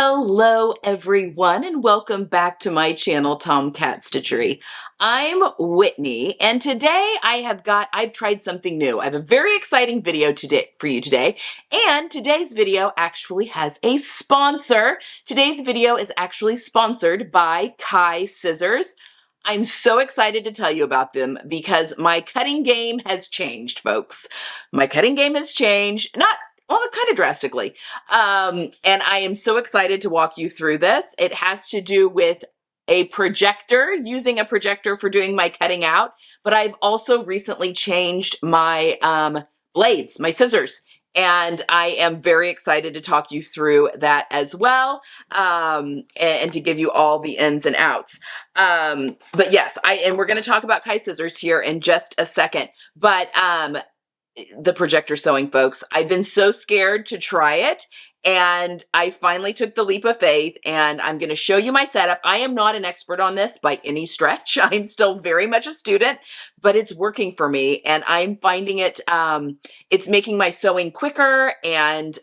Hello everyone and welcome back to my channel, Tomcat Stitchery. I'm Whitney and today I've tried something new. I have a very exciting video today for you today, and today's video actually has a sponsor. Today's video is actually sponsored by Kai Scissors. I'm so excited to tell you about them because my cutting game has changed, folks. My cutting game has changed, kind of drastically. And I am so excited to walk you through this. It has to do with a projector, using a projector for doing my cutting out, but I've also recently changed my blades, my scissors, and I am very excited to talk you through that as well, and to give you all the ins and outs. But yes, we're going to talk about Kai Scissors here in just a second, but the projector sewing, folks. I've been so scared to try it, and I finally took the leap of faith, and I'm going to show you my setup. I am not an expert on this by any stretch. I'm still very much a student, but it's working for me, and I'm finding it's making my sewing quicker and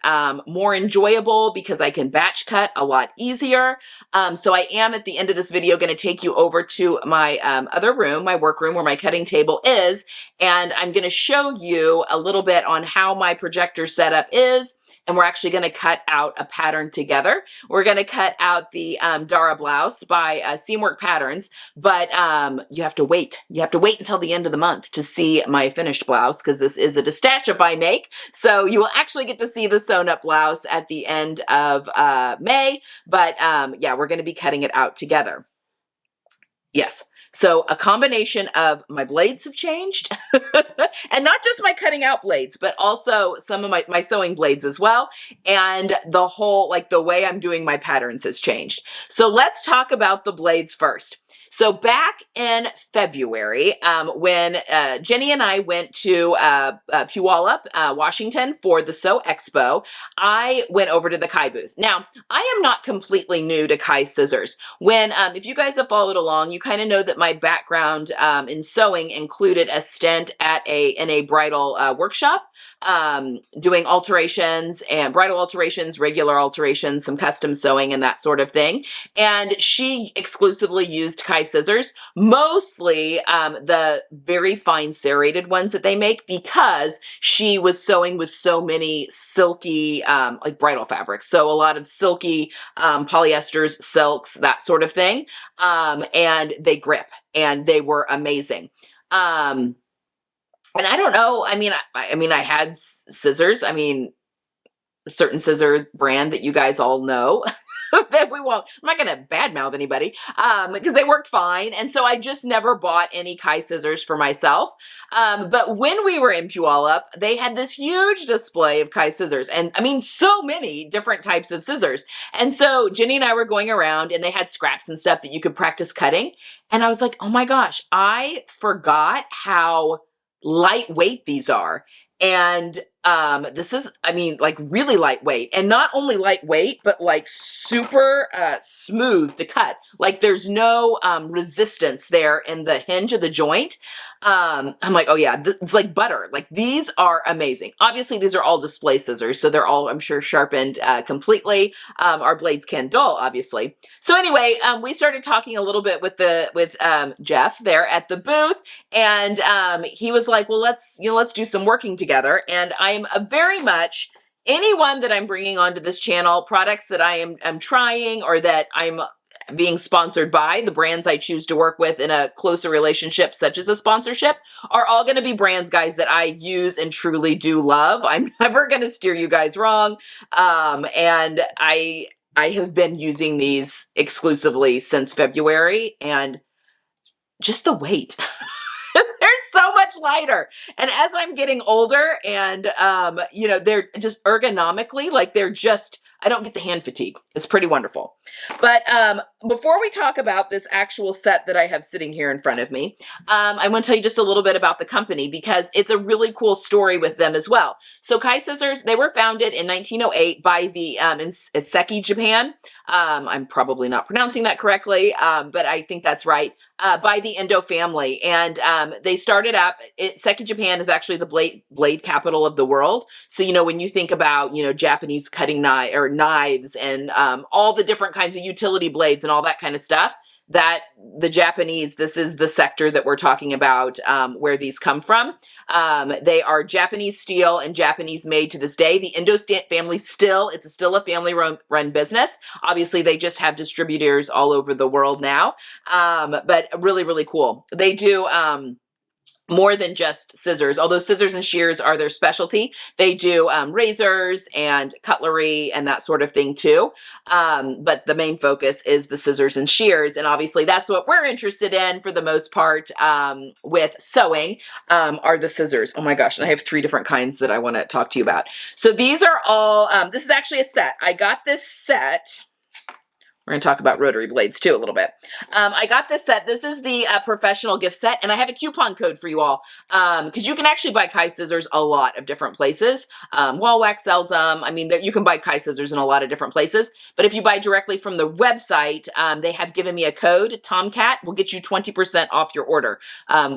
more enjoyable because I can batch cut a lot easier. So I am, at the end of this video, going to take you over to my other room, my workroom, where my cutting table is, and I'm going to show you a little bit on how my projector setup is. And we're actually going to cut out a pattern together. We're going to cut out the Dara blouse by Seamwork Patterns, but you have to wait. You have to wait until the end of the month to see my finished blouse, because this is a Distashify make. So you will actually get to see the sewn up blouse at the end of May, but yeah, we're going to be cutting it out together. Yes. So a combination of my blades have changed, and not just my cutting out blades, but also some of my sewing blades as well. And the whole, the way I'm doing my patterns has changed. So let's talk about the blades first. So back in February, when Jenny and I went to Puyallup, Washington for the Sew Expo, I went over to the Kai booth. Now, I am not completely new to Kai Scissors. If you guys have followed along, you kind of know that my background in sewing included a stint in a bridal workshop, doing alterations and bridal alterations, regular alterations, some custom sewing and that sort of thing. And she exclusively used Kai Scissors, mostly the very fine serrated ones that they make, because she was sewing with so many silky bridal fabrics. So a lot of silky polyesters, silks, that sort of thing. And they grip, and they were amazing. And I don't know, I had scissors, a certain scissor brand that you guys all know. That I'm not going to badmouth anybody, because they worked fine. And so I just never bought any Kai Scissors for myself. But when we were in Puyallup, they had this huge display of Kai Scissors, and so many different types of scissors. And so Jenny and I were going around, and they had scraps and stuff that you could practice cutting. And I was like, oh my gosh, I forgot how lightweight these are. And this is, really lightweight, and not only lightweight, but super smooth to cut. There's no resistance there in the hinge of the joint. I'm like, oh yeah, it's like butter. These are amazing. Obviously, these are all display scissors, so they're all, I'm sure, sharpened completely. Our blades can dull, obviously. So anyway, we started talking a little bit with Jeff there at the booth, and he was like, well, let's do some working together. And I'm very much, anyone that I'm bringing onto this channel, products that I am trying, or that I'm being sponsored by, the brands I choose to work with in a closer relationship, such as a sponsorship, are all going to be brands, guys, that I use and truly do love. I'm never going to steer you guys wrong. And I have been using these exclusively since February, and just the weight. They're so much lighter. And as I'm getting older, and, they're just ergonomically, I don't get the hand fatigue. It's pretty wonderful. But before we talk about this actual set that I have sitting here in front of me, I want to tell you just a little bit about the company, because it's a really cool story with them as well. So Kai Scissors, they were founded in 1908 by the Seki, Japan. I'm probably not pronouncing that correctly, but I think that's right, by the Endo family. And they started up, Seki, Japan is actually the blade capital of the world. So, when you think about, Japanese cutting knife or knives and all the different kinds of utility blades and all that kind of stuff. That the Japanese, this is the sector that we're talking about, where these come from. They are Japanese steel and Japanese made to this day. The Indo family it's still a family run business. Obviously, they just have distributors all over the world now, but really, really cool. They do more than just scissors, although scissors and shears are their specialty. They do razors and cutlery and that sort of thing too. But the main focus is the scissors and shears. And obviously that's what we're interested in for the most part with sewing, are the scissors. Oh my gosh, and I have 3 different kinds that I want to talk to you about. So these are all, this is actually a set. I got this set. We're going to talk about rotary blades too a little bit. I got this set. This is the professional gift set, and I have a coupon code for you all because you can actually buy Kai scissors a lot of different places. Wall Wax sells them. I mean, you can buy Kai scissors in a lot of different places, but if you buy directly from the website, they have given me a code, Tomcat, will get you 20% off your order,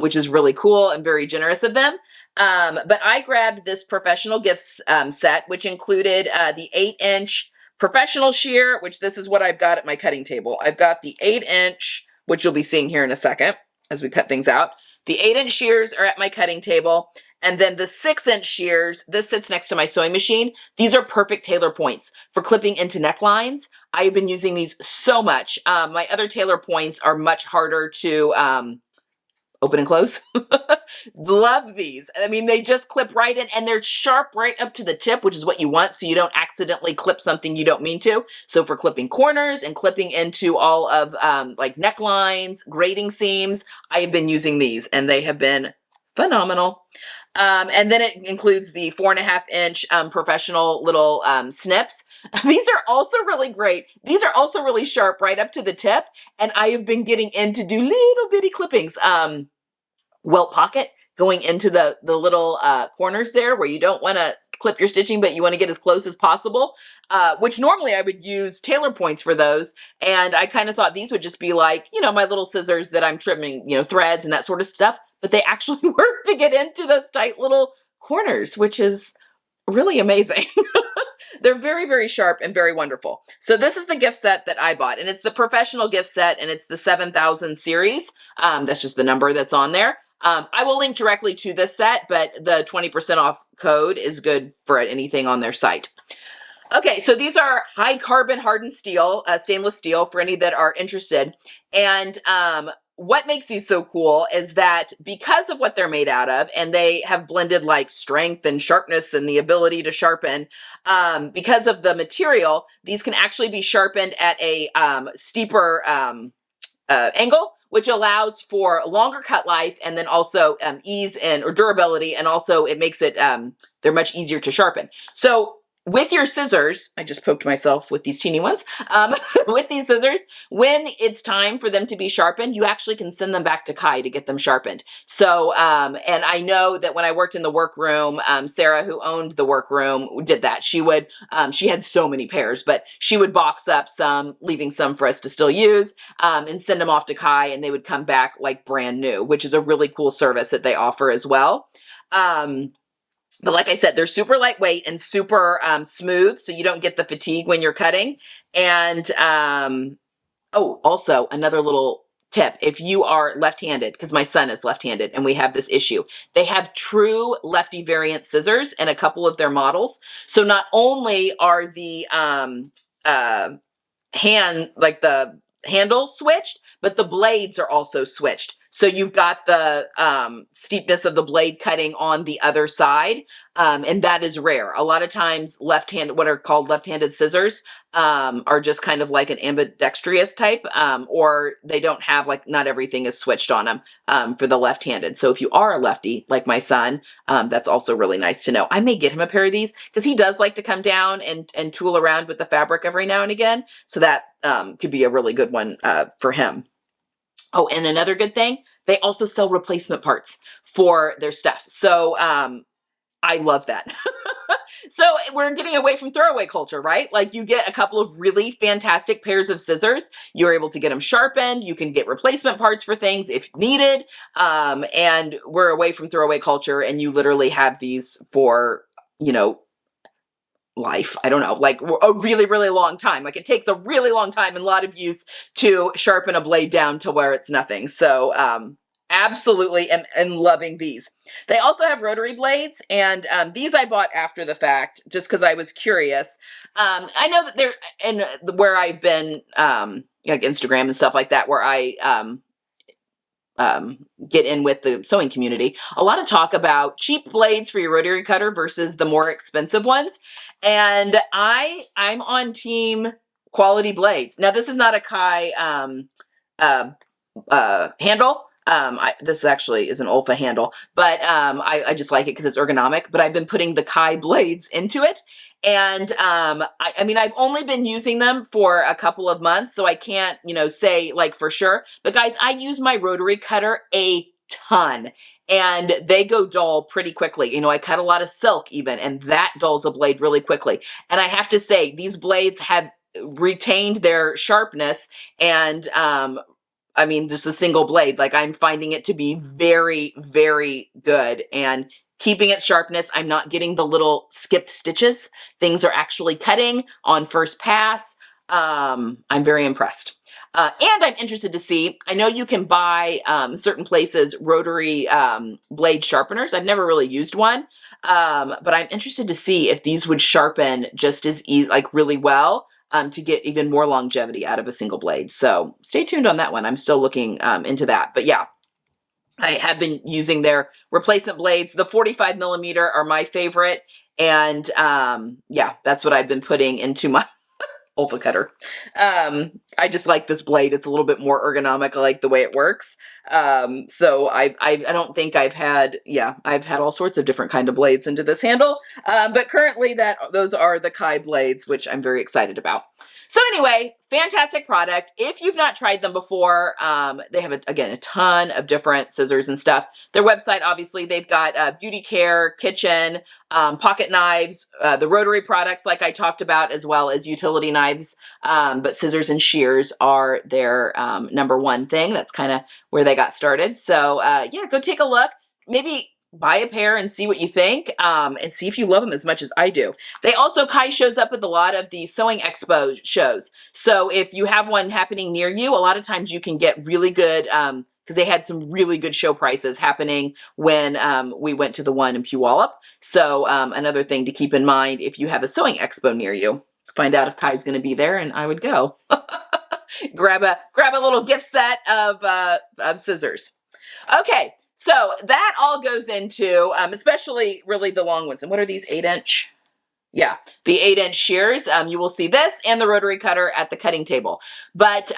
which is really cool and very generous of them. But I grabbed this professional gifts set, which included the 8-inch professional shear, which this is what I've got at my cutting table. I've got the 8-inch, which you'll be seeing here in a second as we cut things out. The 8-inch shears are at my cutting table. And then the 6-inch shears, this sits next to my sewing machine. These are perfect tailor points for clipping into necklines. I've been using these so much. My other tailor points are much harder to open and close. Love these. I mean, they just clip right in and they're sharp right up to the tip, which is what you want, so you don't accidentally clip something you don't mean to. So for clipping corners and clipping into all of like necklines, grading seams, I have been using these and they have been phenomenal. And then it includes the 4.5-inch professional little snips. These are also really great. These are also really sharp right up to the tip. And I have been getting in to do little bitty clippings. Welt pocket going into the little corners there where you don't want to clip your stitching, but you want to get as close as possible, which normally I would use tailor points for those. And I kind of thought these would just be like, you know, my little scissors that I'm trimming, you know, threads and that sort of stuff. But they actually work to get into those tight little corners, which is really amazing. They're very, very sharp and very wonderful. So this is the gift set that I bought, and it's the professional gift set, and it's the 7000 series. That's just the number that's on there. I will link directly to this set, but the 20% off code is good for anything on their site. Okay, so these are high carbon hardened steel, stainless steel for any that are interested. And what makes these so cool is that because of what they're made out of, and they have blended like strength and sharpness and the ability to sharpen, because of the material, these can actually be sharpened at a steeper angle, which allows for longer cut life and then also ease and or durability, and also it makes it they're much easier to sharpen. So with your scissors, I just poked myself with these teeny ones, with these scissors, when it's time for them to be sharpened, you actually can send them back to Kai to get them sharpened. So, and I know that when I worked in the workroom, Sarah, who owned the workroom, did that. She would, she had so many pairs, but she would box up some, leaving some for us to still use, and send them off to Kai, and they would come back like brand new, which is a really cool service that they offer as well. But like I said, they're super lightweight and super smooth, so you don't get the fatigue when you're cutting. And oh, also another little tip, if you are left-handed, because my son is left-handed and we have this issue, they have true lefty variant scissors in a couple of their models. So not only are the the handle switched, but the blades are also switched. So you've got the steepness of the blade cutting on the other side, and that is rare. A lot of times left-handed, what are called left-handed scissors, are just kind of like an ambidextrous type, or they don't have, like, not everything is switched on them for the left-handed. So if you are a lefty, like my son, that's also really nice to know. I may get him a pair of these because he does like to come down and tool around with the fabric every now and again. So that could be a really good one for him. Oh, and another good thing, they also sell replacement parts for their stuff. So I love that. So we're getting away from throwaway culture, right? Like, you get a couple of really fantastic pairs of scissors. You're able to get them sharpened. You can get replacement parts for things if needed. And we're away from throwaway culture, and you literally have these for, you know, life. I don't know, like a really, really long time. Like it takes a really long time and a lot of use to sharpen a blade down to where it's nothing. So absolutely am loving these. They also have rotary blades, and these I bought after the fact just because I was curious. I know that they're in where I've been, like Instagram and stuff like that, where I get in with the sewing community, a lot of talk about cheap blades for your rotary cutter versus the more expensive ones. And I'm on team quality blades. Now, this is not a Kai handle. This actually is an Olfa handle, but I just like it because it's ergonomic. But I've been putting the Kai blades into it. And I mean, I've only been using them for a couple of months, so I can't, say like for sure. But guys, I use my rotary cutter a ton, and they go dull pretty quickly. I cut a lot of silk even, and that dulls a blade really quickly. And I have to say, these blades have retained their sharpness, and I mean, just a single blade, like I'm finding it to be very, very good. And keeping its sharpness, I'm not getting the little skipped stitches. Things are actually cutting on first pass. I'm very impressed. And I'm interested to see, I know you can buy certain places rotary blade sharpeners. I've never really used one, but I'm interested to see if these would sharpen just as like really well to get even more longevity out of a single blade. So stay tuned on that one. I'm still looking into that. But yeah, I have been using their replacement blades. The 45 millimeter are my favorite. And yeah, that's what I've been putting into my Olfa cutter. I just like this blade. It's a little bit more ergonomic. I like the way it works. So I don't think I've had all sorts of different kind of blades into this handle. But currently those are the Kai blades, which I'm very excited about. So anyway, fantastic product. If you've not tried them before, they have, again, a ton of different scissors and stuff. Their website, obviously, they've got beauty care, kitchen, pocket knives, the rotary products like I talked about, as well as utility knives. But scissors and shears are their number one thing. That's kind of where they got started. So yeah, go take a look. Maybe buy a pair and see what you think, and see if you love them as much as I do. They also, Kai shows up with a lot of the Sewing Expo shows. So if you have one happening near you, a lot of times you can get really good, because they had some really good show prices happening when we went to the one in Puyallup. So another thing to keep in mind if you have a Sewing Expo near you. Find out if Kai's going to be there, and I would go. grab a little gift set of scissors. Okay. So that all goes into, especially really the long ones. And what are these, 8-inch? Yeah, the 8-inch shears. You will see this and the rotary cutter at the cutting table. But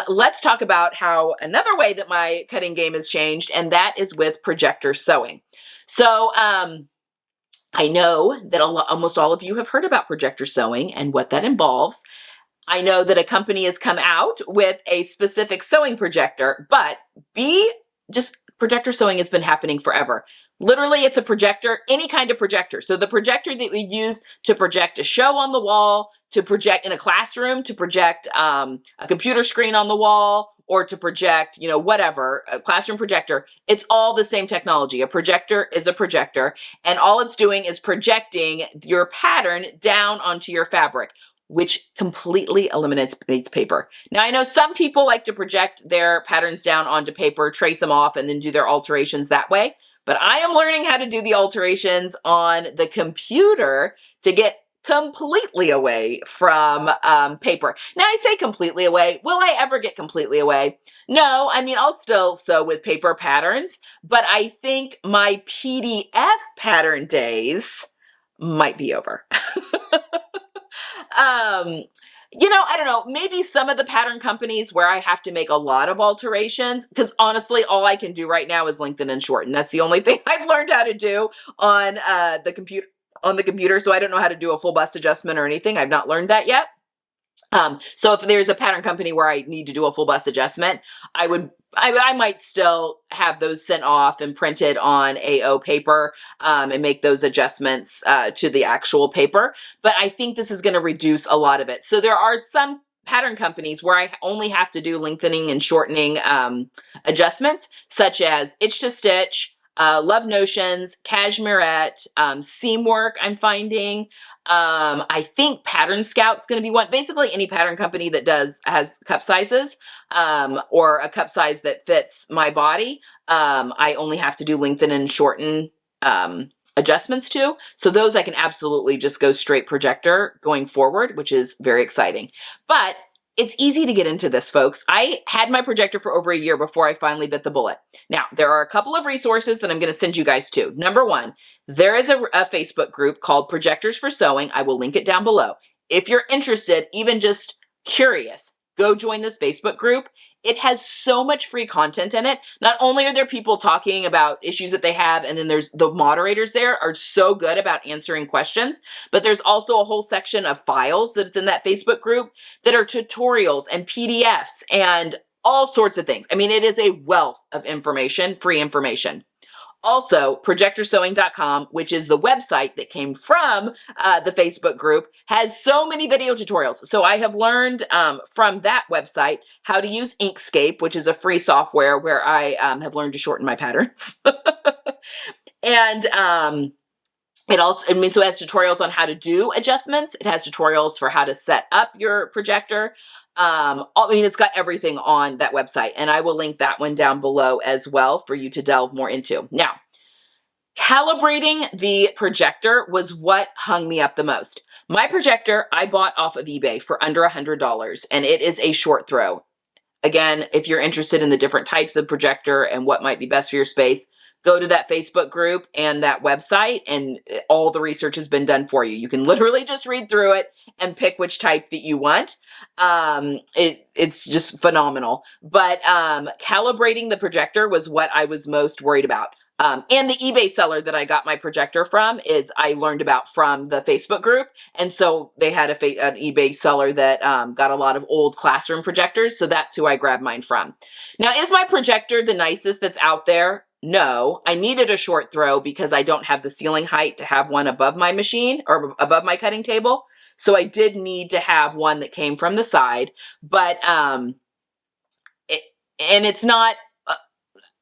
let's talk about how another way that my cutting game has changed, and that is with Projector sewing. So I know that almost all of you have heard about Projector sewing and what that involves. I know that a company has come out with a specific sewing projector, but Projector sewing has been happening forever. Literally, it's a projector, any kind of projector. So the projector that we use to project a show on the wall, to project in a classroom, to project a computer screen on the wall, or to project, whatever, a classroom projector, it's all the same technology. A projector is a projector, and all it's doing is projecting your pattern down onto your fabric, which completely eliminates paper. Now, I know some people like to project their patterns down onto paper, trace them off, and then do their alterations that way. But I am learning how to do the alterations on the computer to get completely away from paper. Now, I say completely away. Will I ever get completely away? No, I mean, I'll still sew with paper patterns, but I think my PDF pattern days might be over. I don't know, maybe some of the pattern companies where I have to make a lot of alterations, because honestly, all I can do right now is lengthen and shorten. That's the only thing I've learned how to do on the computer. So I don't know how to do a full bust adjustment or anything. I've not learned that yet. So if there's a pattern company where I need to do a full bust adjustment, I might still have those sent off and printed on AO paper and make those adjustments to the actual paper. But I think this is going to reduce a lot of it. So there are some pattern companies where I only have to do lengthening and shortening adjustments, such as itch to stitch, Love Notions, Cashmerette, Seamwork I'm finding. I think Pattern Scout's going to be one. Basically, any pattern company that has cup sizes, or a cup size that fits my body. I only have to do lengthen and shorten adjustments to. So those I can absolutely just go straight Projector going forward, which is very exciting. But it's easy to get into this, folks. I had my Projector for over a year before I finally bit the bullet. Now, there are a couple of resources that I'm going to send you guys to. Number one, there is a Facebook group called Projectors for Sewing. I will link it down below. If you're interested, even just curious, go join this Facebook group. It has so much free content in it. Not only are there people talking about issues that they have, and then there's the moderators there are so good about answering questions, but there's also a whole section of files that's in that Facebook group that are tutorials and PDFs and all sorts of things. I mean, it is a wealth of information, free information. Also, projectorsewing.com, which is the website that came from the Facebook group, has so many video tutorials. So I have learned from that website how to use Inkscape, which is a free software where I have learned to shorten my patterns. And it also, so it has tutorials on how to do adjustments. It has tutorials for how to set up your projector. It's got everything on that website, and I will link that one down below as well for you to delve more into. Now, calibrating the projector was what hung me up the most. My projector I bought off of eBay for under $100, and it is a short throw. Again, if you're interested in the different types of projector and what might be best for your space, go to that Facebook group and that website, and all the research has been done for you. You can literally just read through it and pick which type that you want. It's just phenomenal. But calibrating the projector was what I was most worried about. And the eBay seller that I got my projector from I learned about from the Facebook group. And so they had an eBay seller that got a lot of old classroom projectors. So that's who I grabbed mine from. Now, is my projector the nicest that's out there? No, I needed a short throw because I don't have the ceiling height to have one above my machine or above my cutting table. So I did need to have one that came from the side, but it's not,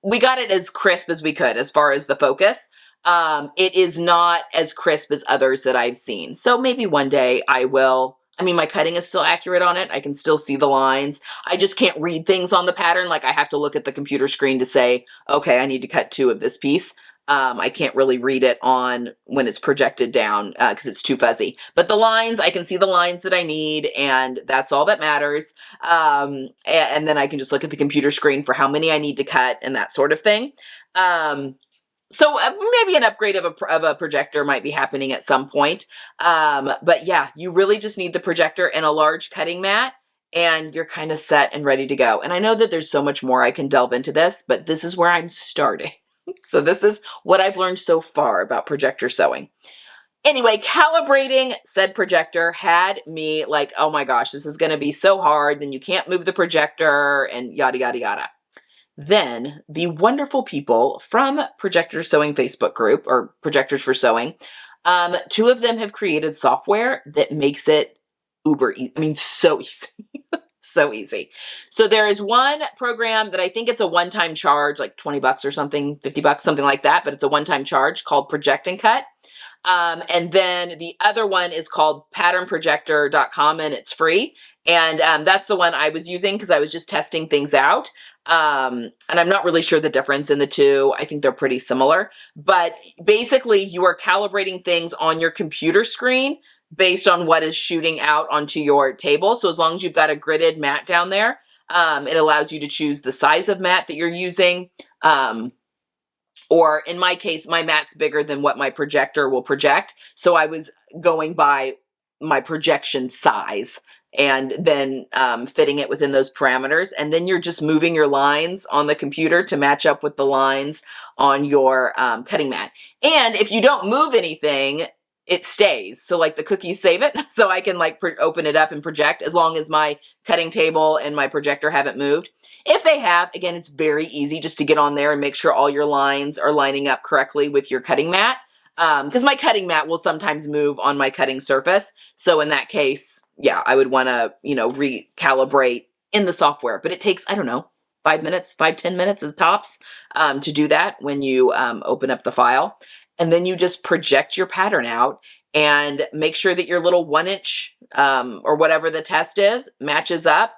we got it as crisp as we could as far as the focus. It is not as crisp as others that I've seen. So maybe one day I will. I mean, my cutting is still accurate on it. I can still see the lines. I just can't read things on the pattern. Like I have to look at the computer screen to say, okay, I need to cut 2 of this piece. I can't really read it on when it's projected down because it's too fuzzy. But the lines, I can see the lines that I need, and that's all that matters. And then I can just look at the computer screen for how many I need to cut and that sort of thing. So maybe an upgrade of a projector might be happening at some point. But yeah, you really just need the projector and a large cutting mat, and you're kind of set and ready to go. And I know that there's so much more I can delve into this, but this is where I'm starting. So this is what I've learned so far about projector sewing. Anyway, calibrating said projector had me like, oh my gosh, this is going to be so hard. Then you can't move the projector and yada, yada, yada. Then the wonderful people from Projector Sewing Facebook group, or Projectors for Sewing, 2 of them have created software that makes it uber easy. I mean, so easy. So easy. So there is one program that I think it's a one-time charge, like 20 bucks or something, 50 bucks, something like that, but it's a one-time charge called Project and Cut. And then the other one is called patternprojector.com, and it's free. And that's the one I was using because I was just testing things out. And I'm not really sure the difference in the two. I think they're pretty similar. But basically, you are calibrating things on your computer screen based on what is shooting out onto your table. So as long as you've got a gridded mat down there, it allows you to choose the size of mat that you're using. Or in my case, my mat's bigger than what my projector will project. So I was going by my projection size and then fitting it within those parameters. And then you're just moving your lines on the computer to match up with the lines on your cutting mat. And if you don't move anything, it stays. So like the cookies save it. So I can like open it up and project as long as my cutting table and my projector haven't moved. If they have, again, it's very easy just to get on there and make sure all your lines are lining up correctly with your cutting mat. Because my cutting mat will sometimes move on my cutting surface. So in that case, yeah, I would want to, recalibrate in the software, but it takes, I don't know, 5 minutes, 5-10 minutes is tops to do that when you open up the file. And then you just project your pattern out and make sure that your little 1-inch or whatever the test is matches up.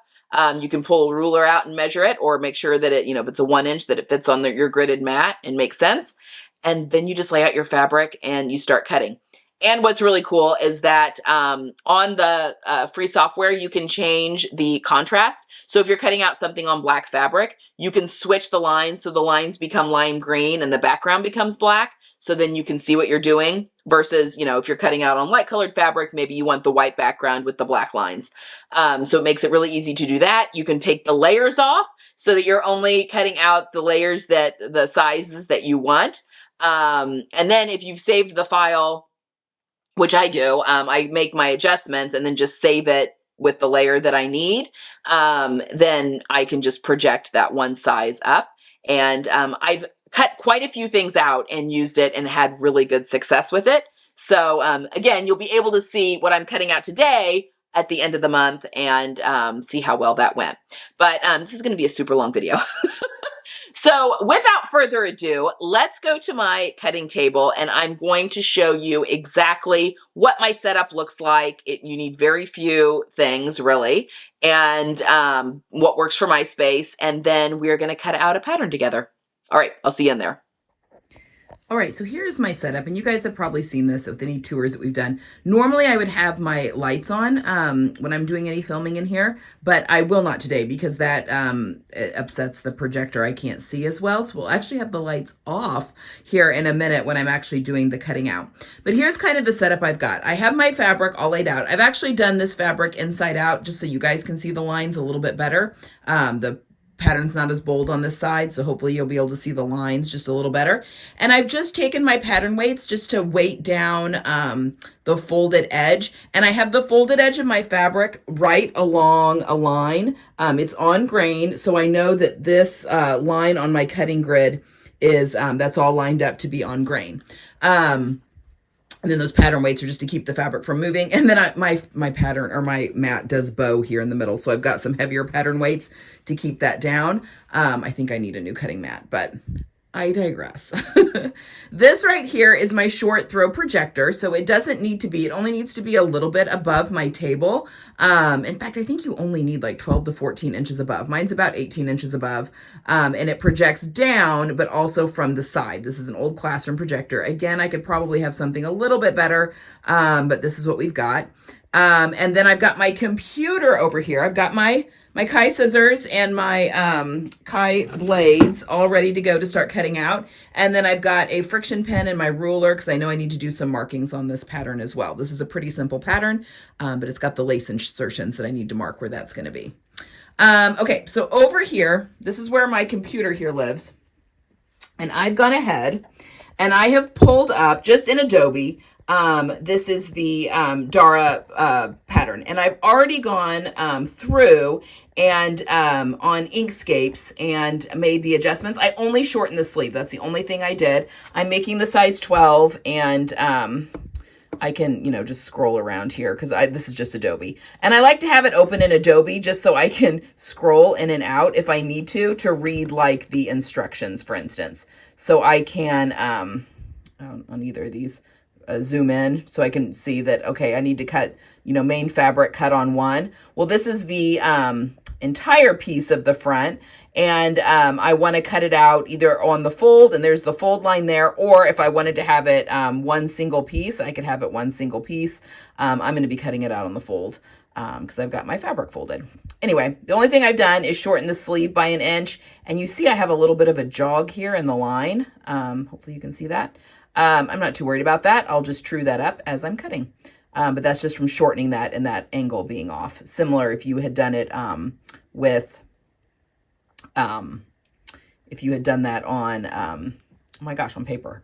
You can pull a ruler out and measure it, or make sure that it, if it's a 1-inch, that it fits on your gridded mat and makes sense. And then you just lay out your fabric and you start cutting. And what's really cool is that on the free software, you can change the contrast. So if you're cutting out something on black fabric, you can switch the lines so the lines become lime green and the background becomes black. So then you can see what you're doing versus, if you're cutting out on light colored fabric, maybe you want the white background with the black lines. So it makes it really easy to do that. You can take the layers off so that you're only cutting out the layers the sizes that you want. And then if you've saved the file, which I do, I make my adjustments and then just save it with the layer that I need. Then I can just project that one size up. And I've cut quite a few things out and used it and had really good success with it. So again, you'll be able to see what I'm cutting out today at the end of the month and see how well that went. But this is going to be a super long video. So without further ado, let's go to my cutting table and I'm going to show you exactly what my setup looks like. You need very few things really, and what works for my space. And then we're going to cut out a pattern together. All right, I'll see you in there. All right, so here's my setup, and you guys have probably seen this with any tours that we've done. Normally, I would have my lights on when I'm doing any filming in here, but I will not today because that it upsets the projector. I can't see as well, so we'll actually have the lights off here in a minute when I'm actually doing the cutting out. But here's kind of the setup I've got. I have my fabric all laid out. I've actually done this fabric inside out just so you guys can see the lines a little bit better. The pattern's not as bold on this side, so hopefully you'll be able to see the lines just a little better. And I've just taken my pattern weights just to weight down the folded edge. And I have the folded edge of my fabric right along a line. It's on grain, so I know that this line on my cutting grid is, that's all lined up to be on grain. And then those pattern weights are just to keep the fabric from moving. And then my pattern or my mat does bow here in the middle. So I've got some heavier pattern weights to keep that down. I think I need a new cutting mat, but I digress. This right here is my short throw projector. So it doesn't need to be, it only needs to be a little bit above my table. In fact, I think you only need like 12 to 14 inches above. Mine's about 18 inches above. And it projects down, but also from the side. This is an old classroom projector. Again, I could probably have something a little bit better, but this is what we've got. And then I've got my computer over here. I've got my Kai scissors and my Kai blades all ready to go to start cutting out. And then I've got a friction pen and my ruler because I know I need to do some markings on this pattern as well. This is a pretty simple pattern, but it's got the lace insertions that I need to mark where that's going to be. Okay, so over here, this is where my computer here lives. And I've gone ahead and I have pulled up just in Adobe. This is the Dara pattern, and I've already gone through and on Inkscapes and made the adjustments. I only shortened the sleeve. That's the only thing I did. I'm making the size 12, and I can, just scroll around here because this is just Adobe. And I like to have it open in Adobe just so I can scroll in and out if I need to read like the instructions, for instance. So I can, on either of these, zoom in so I can see that, okay, I need to cut, main fabric cut on one. Well, this is the entire piece of the front, and I want to cut it out either on the fold, and there's the fold line there, or if I wanted to have it one single piece, I could have it one single piece. I'm going to be cutting it out on the fold because I've got my fabric folded. Anyway, the only thing I've done is shorten the sleeve by 1 inch, and you see I have a little bit of a jog here in the line. Hopefully you can see that. I'm not too worried about that. I'll just true that up as I'm cutting. But that's just from shortening that and that angle being off. Similar if you had done it if you had done that on, oh my gosh, on paper.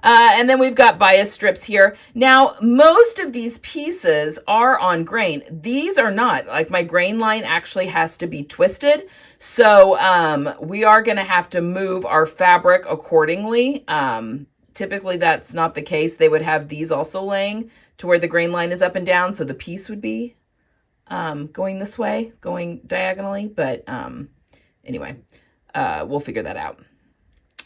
And then we've got bias strips here. Now, most of these pieces are on grain. These are not. Like my grain line actually has to be twisted. So we are going to have to move our fabric accordingly. Typically, that's not the case. They would have these also laying to where the grain line is up and down. So the piece would be going this way, going diagonally. But anyway, we'll figure that out.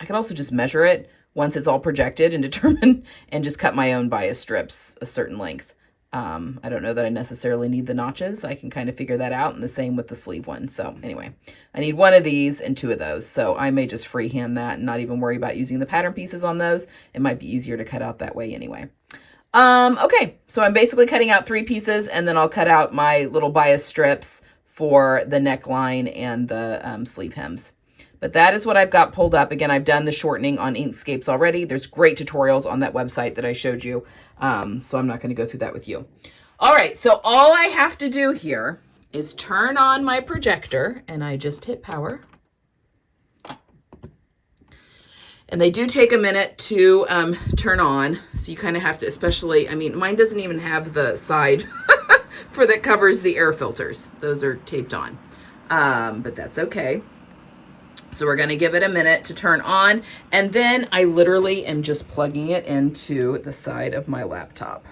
I could also just measure it once it's all projected and determine and just cut my own bias strips a certain length. I don't know that I necessarily need the notches. I can kind of figure that out, and the same with the sleeve one. So anyway, I need one of these and two of those. So I may just freehand that and not even worry about using the pattern pieces on those. It might be easier to cut out that way anyway. Okay, so I'm basically cutting out 3 pieces, and then I'll cut out my little bias strips for the neckline and the sleeve hems. But that is what I've got pulled up. Again, I've done the shortening on Inkscapes already. There's great tutorials on that website that I showed you. So I'm not going to go through that with you. All right, so all I have to do here is turn on my projector, and I just hit power. And they do take a minute to turn on. So you kind of have to, especially, I mean, mine doesn't even have the side for that covers the air filters. Those are taped on, but that's okay. So we're going to give it a minute to turn on, and then I literally am just plugging it into the side of my laptop.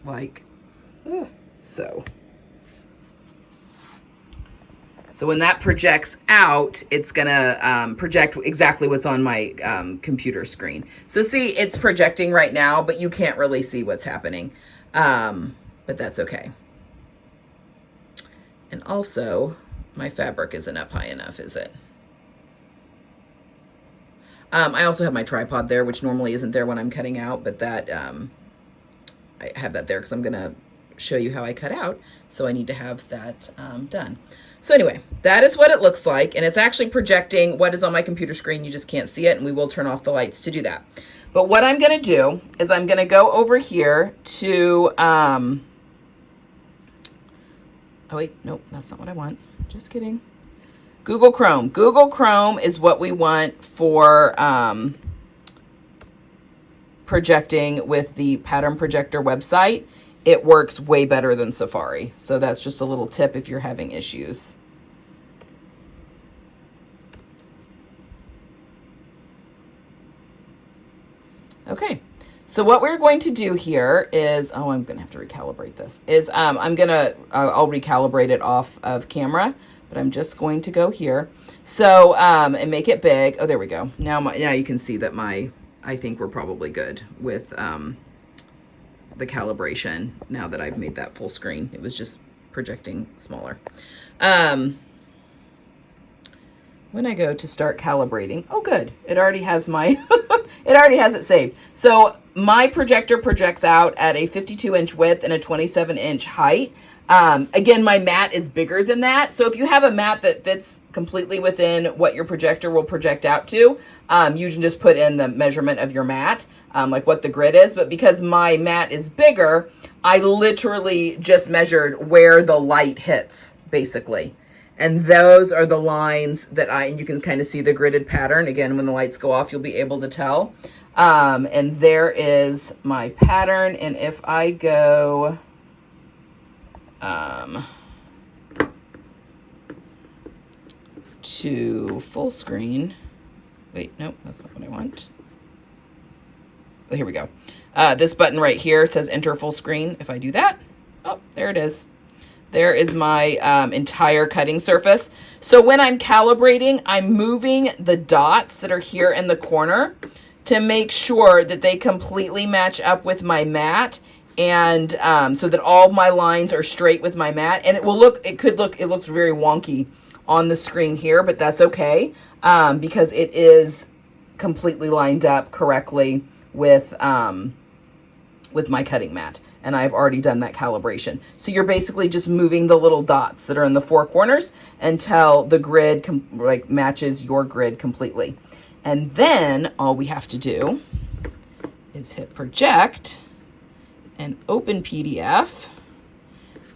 Like so. So when that projects out, it's going to project exactly what's on my computer screen. So see, it's projecting right now, but you can't really see what's happening. But that's okay. And also, my fabric isn't up high enough, is it? I also have my tripod there, which normally isn't there when I'm cutting out, but that I have that there because I'm going to show you how I cut out. So I need to have that done. So anyway, that is what it looks like. And it's actually projecting what is on my computer screen. You just can't see it, and we will turn off the lights to do that. But what I'm going to do is I'm going to go over here to, oh wait, nope, that's not what I want. Just kidding. Google Chrome. Google Chrome is what we want for projecting with the Pattern Projector website. It works way better than Safari. So that's just a little tip if you're having issues. Okay. So what we're going to do here is, oh, I'm going to have to recalibrate this, is I'll recalibrate it off of camera, but I'm just going to go here. So, and make it big. Oh, there we go. Now you can see that I think we're probably good with the calibration now that I've made that full screen. It was just projecting smaller. When I go to start calibrating, oh good, it already has my, it already has it saved. So my projector projects out at a 52-inch width and a 27-inch height. Again, my mat is bigger than that. So if you have a mat that fits completely within what your projector will project out to, you can just put in the measurement of your mat, like what the grid is. But because my mat is bigger, I literally just measured where the light hits, basically. And those are the lines that and you can kind of see the gridded pattern. Again, when the lights go off, you'll be able to tell. And there is my pattern. And if I go, to full screen, wait, nope, that's not what I want. Oh, here we go. This button right here says enter full screen. If I do that, oh, there it is. There is my entire cutting surface. So when I'm calibrating, I'm moving the dots that are here in the corner to make sure that they completely match up with my mat, and so that all my lines are straight with my mat. And it looks very wonky on the screen here, but that's okay, because it is completely lined up correctly with my cutting mat. And I've already done that calibration. So you're basically just moving the little dots that are in the four corners until the grid matches your grid completely. And then all we have to do is hit project and open PDF.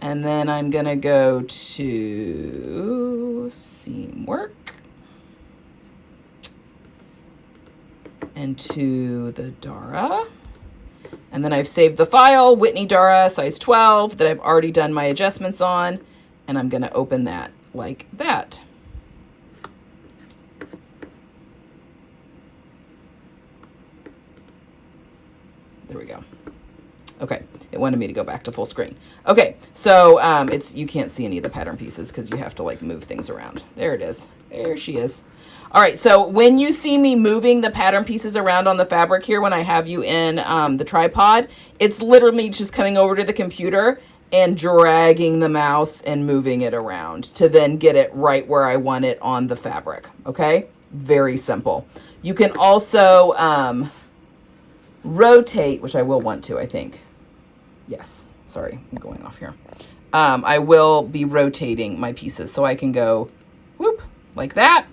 And then I'm gonna go to seam work and to the Dara. And then I've saved the file, Whitney Dara, size 12, that I've already done my adjustments on. And I'm going to open that like that. There we go. Okay, it wanted me to go back to full screen. Okay, so you can't see any of the pattern pieces because you have to like move things around. There it is. There she is. All right, so when you see me moving the pattern pieces around on the fabric here, when I have you in the tripod, it's literally just coming over to the computer and dragging the mouse and moving it around to then get it right where I want it on the fabric, okay? Very simple. You can also rotate, which I will want to, I think. Yes, sorry, I'm going off here. I will be rotating my pieces so I can go whoop, like that.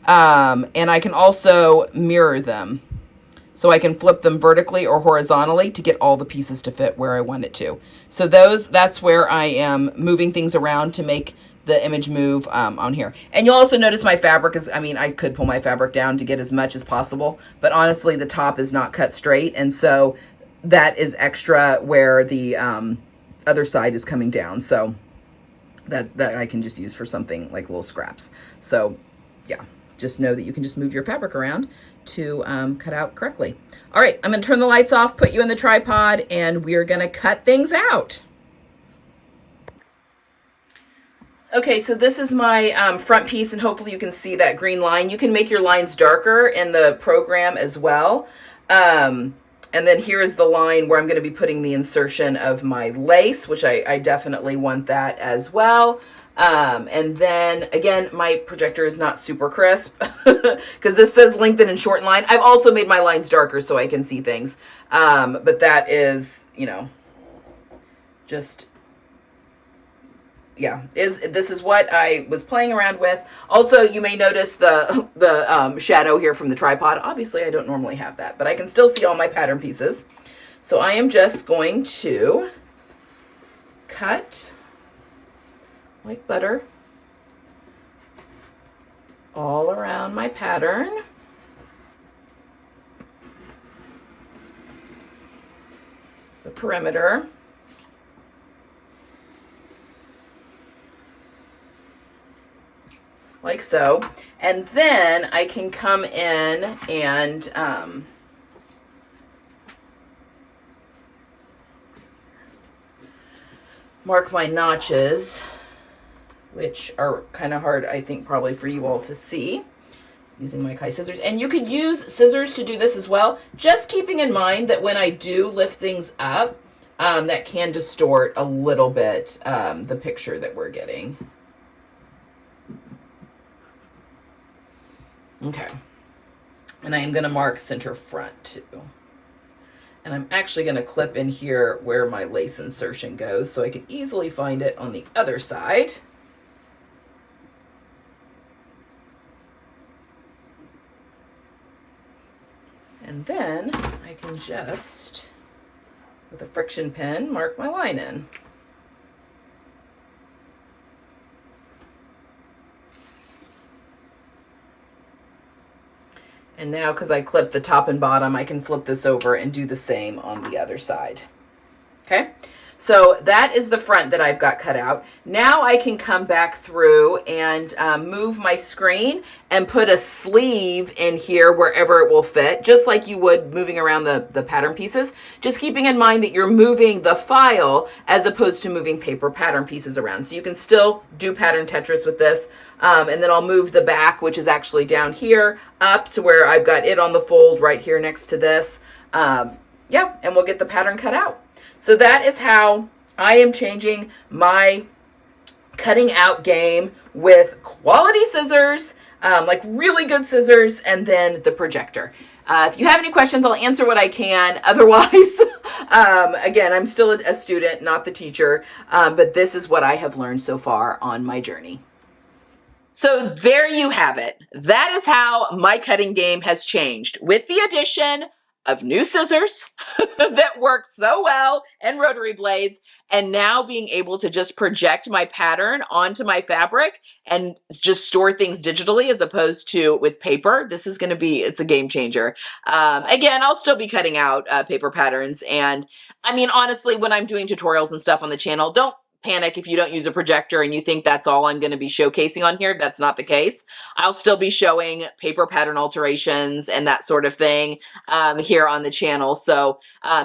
And I can also mirror them. So I can flip them vertically or horizontally to get all the pieces to fit where I want it to. So that's where I am moving things around to make the image move on here. And you'll also notice my fabric is, I mean, I could pull my fabric down to get as much as possible, but honestly, the top is not cut straight. And so that is extra where the other side is coming down. So that I can just use for something like little scraps. So yeah. Just know that you can just move your fabric around to cut out correctly. All right, I'm gonna turn the lights off, put you in the tripod, and we're gonna cut things out. Okay, so this is my front piece, and hopefully you can see that green line. You can make your lines darker in the program as well. And then here is the line where I'm gonna be putting the insertion of my lace, which I definitely want that as well. And then again, my projector is not super crisp because this says lengthen and shorten line. I've also made my lines darker so I can see things. But that is, you know, just, yeah, this is what I was playing around with. Also, you may notice the shadow here from the tripod. Obviously, I don't normally have that, but I can still see all my pattern pieces. So I am just going to cut like butter all around my pattern. The perimeter. Like so. And then I can come in and mark my notches, which are kind of hard, I think, probably for you all to see, using my Kai scissors. And you could use scissors to do this as well, just keeping in mind that when I do lift things up, that can distort a little bit the picture that we're getting. Okay. And I am going to mark center front too. And I'm actually going to clip in here where my lace insertion goes so I can easily find it on the other side. And then I can just, with a friction pin, mark my line in. And now, because I clipped the top and bottom, I can flip this over and do the same on the other side. Okay, so that is the front that I've got cut out. Now I can come back through and move my screen and put a sleeve in here wherever it will fit, just like you would moving around the pattern pieces. Just keeping in mind that you're moving the file as opposed to moving paper pattern pieces around. So you can still do pattern Tetris with this. And then I'll move the back, which is actually down here, up to where I've got it on the fold right here next to this. Yeah, and we'll get the pattern cut out. So that is how I am changing my cutting out game with quality scissors, like really good scissors, and then the projector. If you have any questions, I'll answer what I can. Otherwise, again, I'm still a student, not the teacher, but this is what I have learned so far on my journey. So there you have it. That is how my cutting game has changed with the addition of new scissors that work so well and rotary blades, and now being able to just project my pattern onto my fabric and just store things digitally as opposed to with paper. This is going to be, it's a game changer. Again, I'll still be cutting out paper patterns. And I mean, honestly, when I'm doing tutorials and stuff on the channel, don't panic if you don't use a projector and you think that's all I'm going to be showcasing on here. That's not the case. I'll still be showing paper pattern alterations and that sort of thing here on the channel. So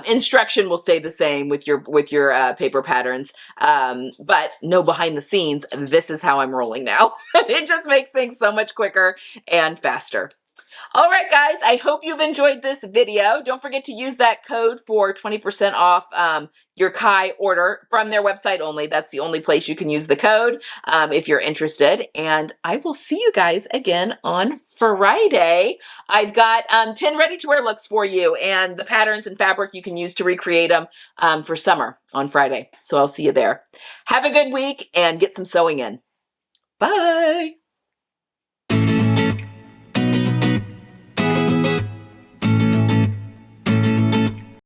instruction will stay the same with your paper patterns, but no behind the scenes. This is how I'm rolling now. It just makes things so much quicker and faster. All right, guys, I hope you've enjoyed this video. Don't forget to use that code for 20% off your Kai order from their website only. That's the only place you can use the code if you're interested. And I will see you guys again on Friday. I've got 10 ready-to-wear looks for you and the patterns and fabric you can use to recreate them for summer on Friday. So I'll see you there. Have a good week and get some sewing in. Bye.